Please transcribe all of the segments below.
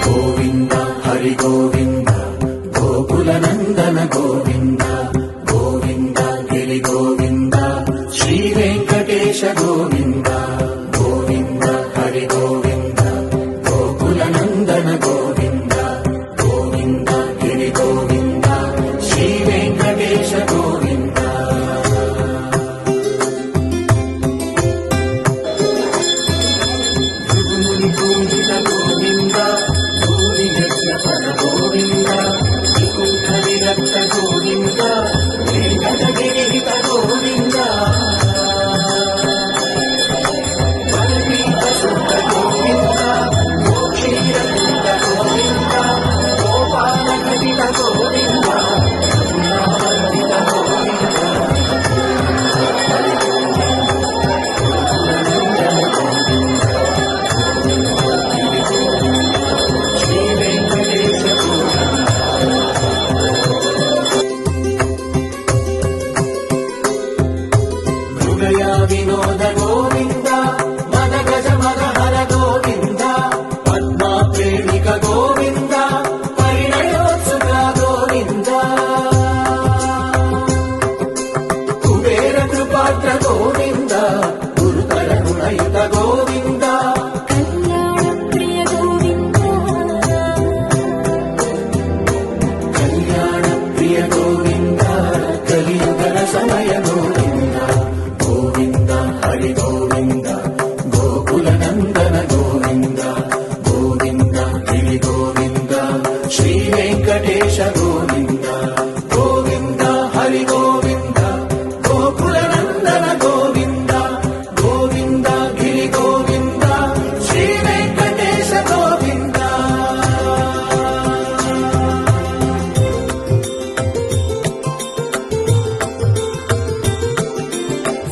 గోవింద హరి గోవింద గోకుల నందన గోవింద గోవింద గిరి గోవింద శ్రీ వెంకటేశ గోవింద గోవింద హరి గోవింద గోకుల నందన గోవింద గోవింద గిరి గోవింద శ్రీ వెంకటేశ గోవింద భృగుముని పూజిత గోవింద భూరి పర గోవింద శ్రీకుంఠ విరక్త గోవింద వెంకటగిరిహిత గోవింద బలవీత శుద్ధ గోవింద గోక్షీరకుండ గోవింద గోపాలకటిత గోవింద కరుణావర్ధిత గోవింద శ్రీ వెంకటేశ మృగయ వినోద గోవింద మద గజ మదహర గోవింద పద్మా ప్రేమిక గోవింద పరిణయోత్సుక గోవింద కుబేర కృపాత్ర గోవింద గురుతర గుణయుత గోవింద కళ్యాణ ప్రియ గోవింద కలియుగల సమయ గోవింద గోవింద హరి గోవింద గోకుల నందన గోవింద గోవింద గిరి గోవింద శ్రీ వెంకటేశ గోవింద గోవింద హరి గోవింద గోకుల నందన గోవింద గోవింద గిరి గోవింద శ్రీ వెంకటేశ గోవింద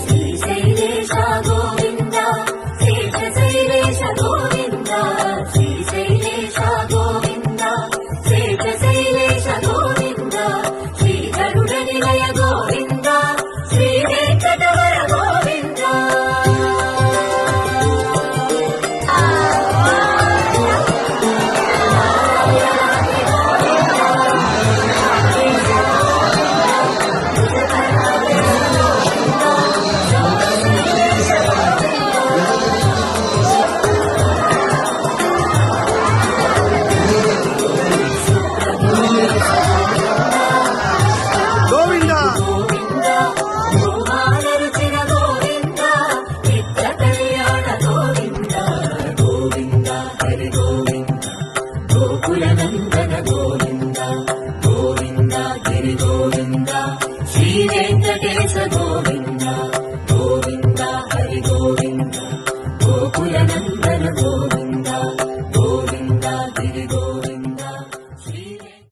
శ్రీశైలేశ గోవింద శేషశైలేశ గోవింద శ్రీశైలేశ గోవింద శేషశైలేశ గోవింద శ్రీ గరుడ నిలయ గోవింద శ్రీ వెంకటవర గోవింద గోవింద గోవింద గోమాల రుచిర గోవింద నిత్య కళ్యాణ గోవింద గోవింద హరి గోవింద గోకుల నందన గోవింద గోవింద గిరి గోవింద శ్రీ వెంకటేశ గోవింద గోవింద హరి గోవింద గోకుల నందన గోవింద